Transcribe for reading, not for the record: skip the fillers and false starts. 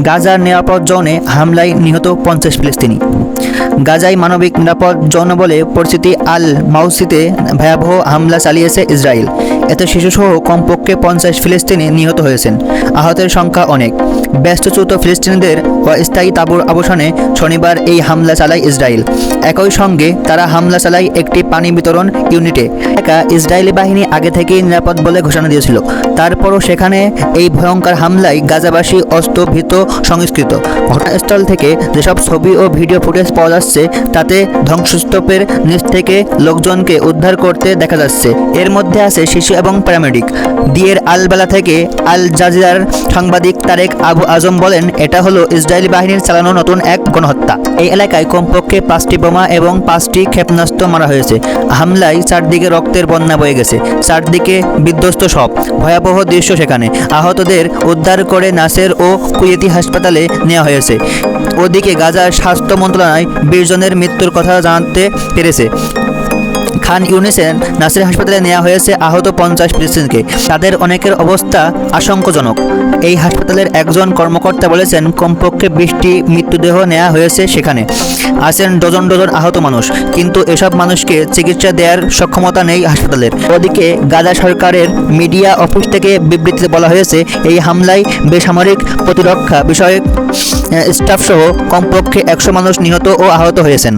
গাজার নিরাপদ জোনে হামলায় নিহত 50 ফিলিস্তিনি। গাজায় মানবিক নিরাপদ জোন বলে পরিচিতি আল মাউসিতে ভয়াবহ হামলা চালিয়েছে ইসরায়েল। এতে শিশুসহ কমপক্ষে 50 ফিলিস্তিনি নিহত হয়েছেন। আহতের সংখ্যা অনেক। ব্যস্তচ্যুত ফিলিস্তিনিদের অস্থায়ী তাঁবুর আবাসনে শনিবার এই হামলা চালায় ইসরায়েল। একই সঙ্গে তারা হামলা চালায় একটি পানি বিতরণ ইউনিটে। ইসরায়েলি বাহিনী আগে থেকেই নিরাপদ বলে ঘোষণা দিয়েছিল। তারপরও সেখানে এই ভয়ঙ্কর হামলায় গাজাবাসী অস্ত্রভীত সংস্কৃত। ঘটনাস্থল থেকে যেসব ছবি ও ভিডিও ফুটেজ পাওয়া যাচ্ছে তাতে ধ্বংসস্তূপের নিচ থেকে লোকজনকে উদ্ধার করতে দেখা যাচ্ছে। এর মধ্যে আছে শিশু এবং প্যারামেডিক। দিয়ের আল বেলা থেকে আল জাজিরার সাংবাদিক তারেক আবু আজম বলেন, এটা হলো ইসরায়েলি বাহিনীর চালানো নতুন এক গণহত্যা। এই এলাকায় কমপক্ষে 5টি বোমা এবং 5টি ক্ষেপণাস্ত্র মারা হয়েছে। হামলায় চারদিকে রক্তের বন্যা বয়ে গেছে। চারদিকে বিধ্বস্ত সব। ভয়াবহ দৃশ্য সেখানে। আহতদের উদ্ধার করে নাসের ও কুয়েতি হাসপাতালে নেওয়া হয়েছে। ওদিকে গাজার স্বাস্থ্য মন্ত্রণালয় 20 জনের মৃত্যুর কথা জানাতে পেরেছে। খান ইউনিসের নাসের হাসপাতালে নেওয়া হয়েছে আহত 50 ফিলিস্তিনিকে। তাদের অনেকের অবস্থা আশঙ্কাজনক। এই হাসপাতালের একজন কর্মকর্তা বলেছেন, কমপক্ষে 20টি মৃতদেহ নেওয়া হয়েছে। সেখানে আছেন ডজন ডজন আহত মানুষ, কিন্তু এসব মানুষকে চিকিৎসা দেওয়ার সক্ষমতা নেই হাসপাতালের। ওদিকে গাজা সরকারের মিডিয়া অফিস থেকে বিবৃতিতে বলা হয়েছে, এই হামলায় বেসামরিক প্রতিরক্ষা বিষয়ক স্টাফসহ কমপক্ষে 100 মানুষ নিহত ও আহত হয়েছেন।